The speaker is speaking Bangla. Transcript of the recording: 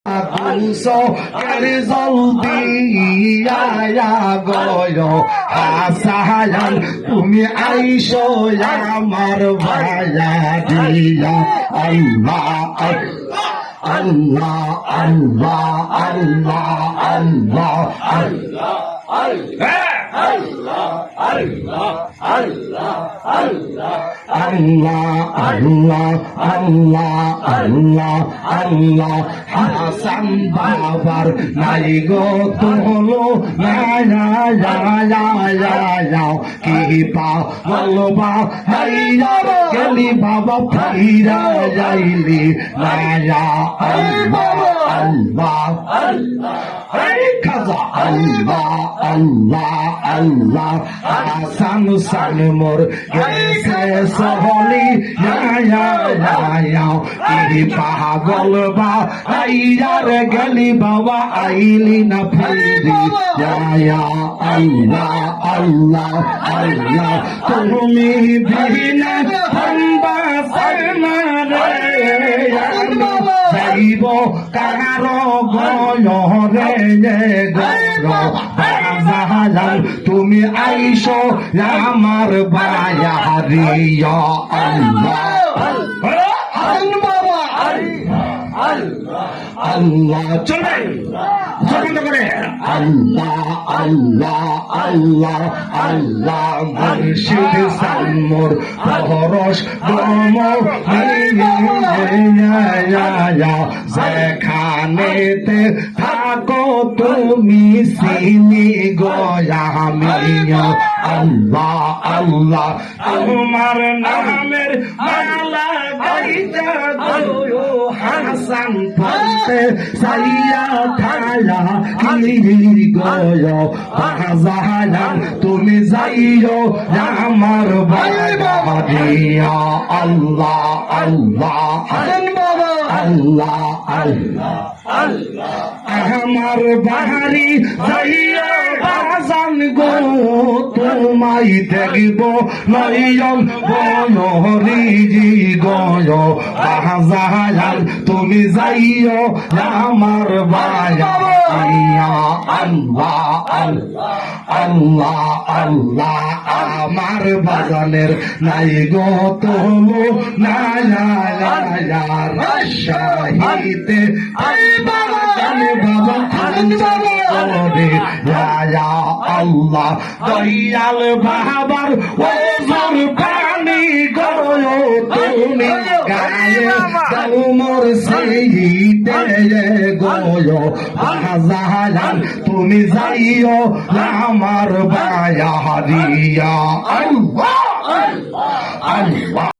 দুশো জলদিয়া গয় হাসায়ান তুমি আইসো আমার ভায়া দিয়া আল্লাহ আল্লাহ আল্লাহ আল্লাহ আল্লাহ আল্লাহ আল্লাহ আল্লাহ আল্লাহ আল্লাহ হাসান বাবার নাই গো তোলো কি পা বলবা হাইয়ার গেলি বাবা ফিরা যাইলি নায়া আল্লাহ আল্লাহ আল্লাহ খাজা আল্লাহ আল্লাহ আল্লাহ হাসান সান মোর গেছে সহলি কি পাগল বা আইয়ার গেলি বাবা আইলি না ফিরি আল্লাহ আল্লাহ আল্লাহ তুমি বিনা হম্বা সানা রে যাইব কারো গয়রে গয় তুমি আইসো আমার বায়ারিয়া আল্লাহ আল্লাহ চলে চলে করে আল্লাহ আল্লাহ আল্লাহ আল্লাহ মুর্শিদ সামর পরশ গম যেখানেতে থাকো তুমি সিনি গয়ামিয়া আল্লাহ আল্লাহ তোমার নামের মালা গাইতে গো হাসান পড়তে সাইয়া থায়া কি গয় বাজালাম তুমি যাইও আমার বাড়িয়া আল্লাহ আল্লাহ আল্লাহ আল্লাহ আল্লাহ আমার বাড়ি যাইয়া বাজান গো তোমায় দেখব নয়ন বনরি গয় বাজালাম তুমি যাইও আমার বাড়িয়া আল্লাহ আল্লাহ আল্লাহ আল্লাহ আমার বাজানের নাই গো তোলো শাহিতে বাবা আল্লাহ দয়াল বাবার ওজর পানি গয় তুমি গায়ে মোর সেইতে গয় বাজালাম তুমি যাইও আমার বায়া হারিয়া আল্লাহ আল্লাহ আল্লাহ